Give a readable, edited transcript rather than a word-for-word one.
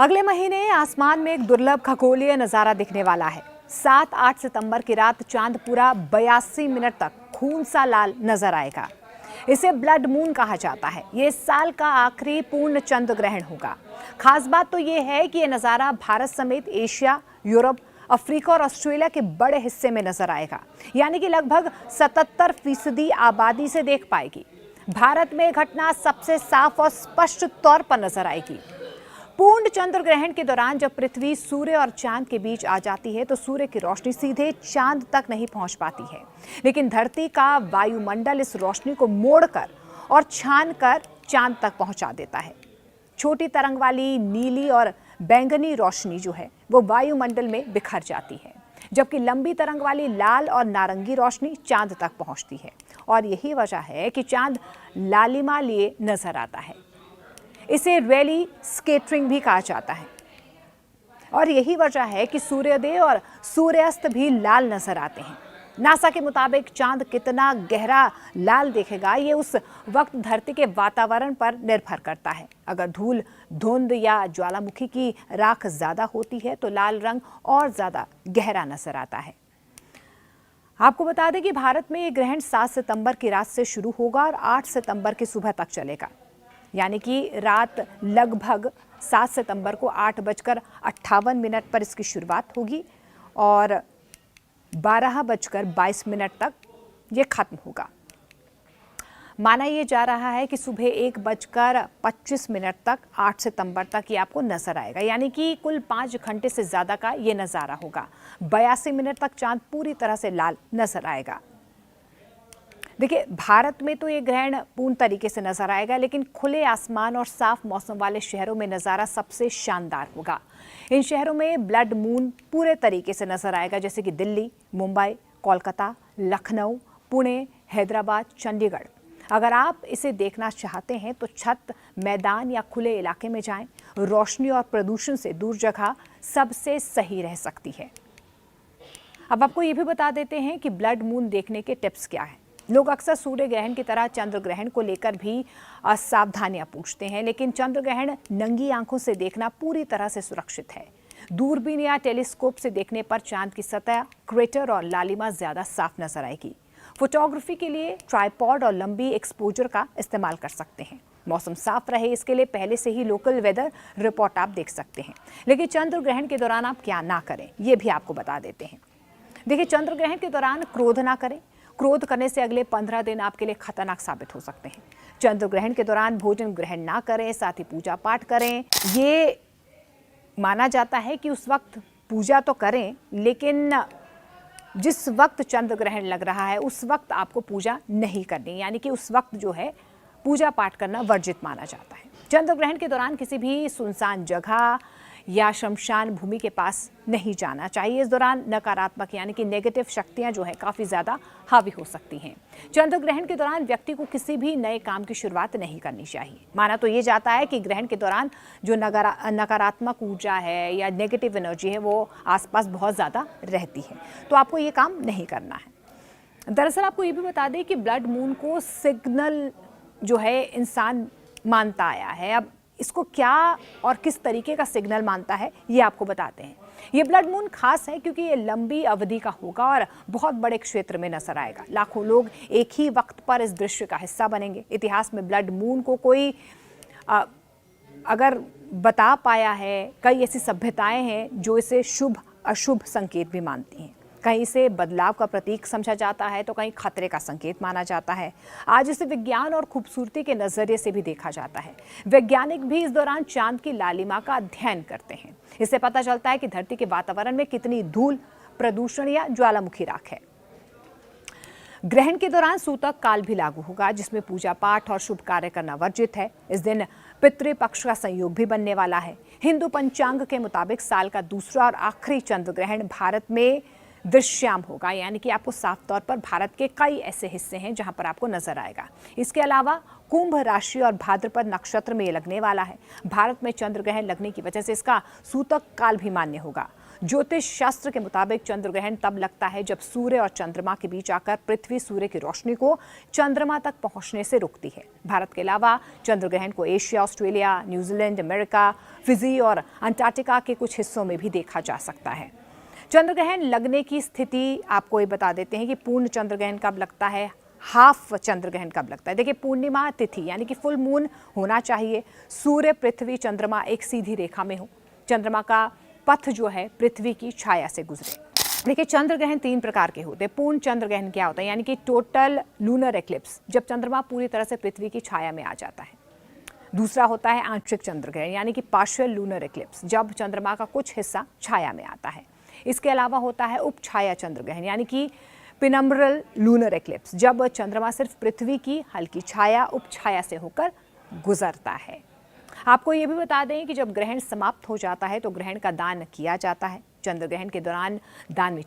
अगले महीने आसमान में एक दुर्लभ खगोलीय नजारा दिखने वाला है। 7-8 सितंबर की रात चांद पूरा 82 मिनट तक खून सा लाल नजर आएगा। इसे ब्लड मून कहा जाता है। ये इस साल का आखिरी पूर्ण चंद्र ग्रहण होगा। खास बात तो ये है कि यह नजारा भारत समेत एशिया, यूरोप, अफ्रीका और ऑस्ट्रेलिया के बड़े हिस्से में नजर आएगा, यानी कि लगभग 77% आबादी से देख पाएगी। भारत में घटना सबसे साफ और स्पष्ट तौर पर नजर आएगी। पूर्ण चंद्र ग्रहण के दौरान जब पृथ्वी सूर्य और चांद के बीच आ जाती है तो सूर्य की रोशनी सीधे चांद तक नहीं पहुंच पाती है, लेकिन धरती का वायुमंडल इस रोशनी को मोड़कर और छानकर चांद तक पहुंचा देता है। छोटी तरंग वाली नीली और बैंगनी रोशनी जो है वो वायुमंडल में बिखर जाती है, जबकि लंबी तरंग वाली लाल और नारंगी रोशनी चांद तक पहुंचती है। और यही वजह है कि चांद लालिमा लिए नजर आता है। इसे रैली स्कैटरिंग भी कहा जाता है। और यही वजह है कि सूर्योदय और सूर्यास्त भी लाल नजर आते हैं। नासा के मुताबिक चांद कितना गहरा लाल दिखेगा ये उस वक्त धरती के वातावरण पर निर्भर करता है। अगर धूल, धुंध या ज्वालामुखी की राख ज्यादा होती है तो लाल रंग और ज्यादा गहरा नजर आता है। आपको बता दें कि भारत में ये ग्रहण 7 सितंबर की रात से शुरू होगा और 8 सितंबर की सुबह तक चलेगा, यानी कि रात लगभग 7 सितंबर को 8:58 पर इसकी शुरुआत होगी और 12:22 तक ये खत्म होगा। माना यह जा रहा है कि सुबह 1:25 तक 8 सितंबर तक ये आपको नजर आएगा, यानी कि कुल 5 घंटे से ज्यादा का ये नजारा होगा। 82 मिनट तक चांद पूरी तरह से लाल नजर आएगा। देखिए, भारत में तो ये ग्रहण पूर्ण तरीके से नजर आएगा, लेकिन खुले आसमान और साफ मौसम वाले शहरों में नजारा सबसे शानदार होगा। इन शहरों में ब्लड मून पूरे तरीके से नजर आएगा, जैसे कि दिल्ली, मुंबई, कोलकाता, लखनऊ, पुणे, हैदराबाद, चंडीगढ़। अगर आप इसे देखना चाहते हैं तो छत, मैदान या खुले इलाके में जाएं। रोशनी और प्रदूषण से दूर जगह सबसे सही रह सकती है। अब आपको ये भी बता देते हैं कि ब्लड मून देखने के टिप्स क्या हैं। लोग अक्सर सूर्य ग्रहण की तरह चंद्र ग्रहण को लेकर भी सावधानियां पूछते हैं, लेकिन चंद्र ग्रहण नंगी आंखों से देखना पूरी तरह से सुरक्षित है। दूरबीन या टेलीस्कोप से देखने पर चांद की सतह, क्रेटर और लालिमा ज्यादा साफ नजर आएगी। फोटोग्राफी के लिए ट्राइपॉड और लंबी एक्सपोजर का इस्तेमाल कर सकते हैं। मौसम साफ रहे इसके लिए पहले से ही लोकल वेदर रिपोर्ट आप देख सकते हैं। लेकिन चंद्र ग्रहण के दौरान आप क्या ना करें ये भी आपको बता देते हैं। देखिए, चंद्र ग्रहण के दौरान क्रोध ना करें। क्रोध करने से अगले 15 दिन आपके लिए खतरनाक साबित हो सकते हैं। चंद्र ग्रहण के दौरान भोजन ग्रहण ना करें, साथ ही पूजा पाठ करें। ये माना जाता है कि उस वक्त पूजा तो करें, लेकिन जिस वक्त चंद्र ग्रहण लग रहा है उस वक्त आपको पूजा नहीं करनी, यानी कि उस वक्त जो है पूजा पाठ करना वर्जित माना जाता है। चंद्र ग्रहण के दौरान किसी भी सुनसान जगह या शमशान भूमि के पास नहीं जाना चाहिए। इस दौरान नकारात्मक यानी कि नेगेटिव शक्तियां जो है काफ़ी ज़्यादा हावी हो सकती हैं। चंद्र ग्रहण के दौरान व्यक्ति को किसी भी नए काम की शुरुआत नहीं करनी चाहिए। माना तो ये जाता है कि ग्रहण के दौरान जो नकारात्मक ऊर्जा है या नेगेटिव एनर्जी है वो आसपास बहुत ज़्यादा रहती है, तो आपको ये काम नहीं करना है। दरअसल आपको ये भी बता दें कि ब्लड मून को सिग्नल जो है इंसान मानता आया है। अब इसको क्या और किस तरीके का सिग्नल मानता है ये आपको बताते हैं। ये ब्लड मून खास है क्योंकि ये लंबी अवधि का होगा और बहुत बड़े क्षेत्र में नजर आएगा। लाखों लोग एक ही वक्त पर इस दृश्य का हिस्सा बनेंगे। इतिहास में ब्लड मून को कोई अगर बता पाया है, कई ऐसी सभ्यताएं हैं जो इसे शुभ अशुभ संकेत भी मानती हैं। कहीं इसे बदलाव का प्रतीक समझा जाता है तो कहीं खतरे का संकेत माना जाता है। आज इसे विज्ञान और खूबसूरती के नजरिए से भी देखा जाता है। वैज्ञानिक भी इस दौरान चांद की लालिमा का अध्ययन करते हैं। इससे पता चलता है कि धरती के वातावरण में कितनी धूल, प्रदूषण या ज्वालामुखी राख है। ग्रहण के दौरान सूतक काल भी लागू होगा, जिसमें पूजा पाठ और शुभ कार्य करना वर्जित है। इस दिन पितृपक्ष का संयोग भी बनने वाला है। हिंदू पंचांग के मुताबिक साल का दूसरा और आखिरी चंद्र ग्रहण भारत में दृश्याम होगा, यानी कि आपको साफ तौर पर भारत के कई ऐसे हिस्से हैं जहां पर आपको नजर आएगा। इसके अलावा कुंभ राशि और भाद्रपद नक्षत्र में ये लगने वाला है। भारत में चंद्र ग्रहण लगने की वजह से इसका सूतक काल भी मान्य होगा। ज्योतिष शास्त्र के मुताबिक चंद्र ग्रहण तब लगता है जब सूर्य और चंद्रमा के बीच आकर पृथ्वी सूर्य की रोशनी को चंद्रमा तक पहुंचने से रोकती है। भारत के अलावा चंद्र ग्रहण को Asia, Australia, New Zealand, America, Fiji और अंटार्कटिका के कुछ हिस्सों में भी देखा जा सकता है। चंद्र ग्रहण लगने की स्थिति आपको ये बता देते हैं कि पूर्ण चंद्र ग्रहण कब लगता है, हाफ चंद्र ग्रहण कब लगता है। देखिए, पूर्णिमा तिथि यानी कि फुल मून होना चाहिए, सूर्य, पृथ्वी, चंद्रमा एक सीधी रेखा में हो, चंद्रमा का पथ जो है पृथ्वी की छाया से गुजरे। देखिए, चंद्र ग्रहण 3 प्रकार के होते हैं। पूर्ण चंद्र ग्रहण क्या होता है, यानी कि टोटल लूनर एक्लिप्स, जब चंद्रमा पूरी तरह से पृथ्वी की छाया में आ जाता है। दूसरा होता है आंशिक चंद्र ग्रहण, यानी कि पार्शियल लूनर एक्लिप्स, जब चंद्रमा का कुछ हिस्सा छाया में आता है। इसके अलावा होता है उपछाया चंद्र ग्रहण, यानी कि पिनम्ब्रल लूनर एक्लिप्स, जब चंद्रमा सिर्फ पृथ्वी की हल्की छाया, उपछाया से होकर गुजरता है। आपको ये भी बता दें कि जब ग्रहण समाप्त हो जाता है तो ग्रहण का दान किया जाता है। चंद्र ग्रहण के दौरान दान में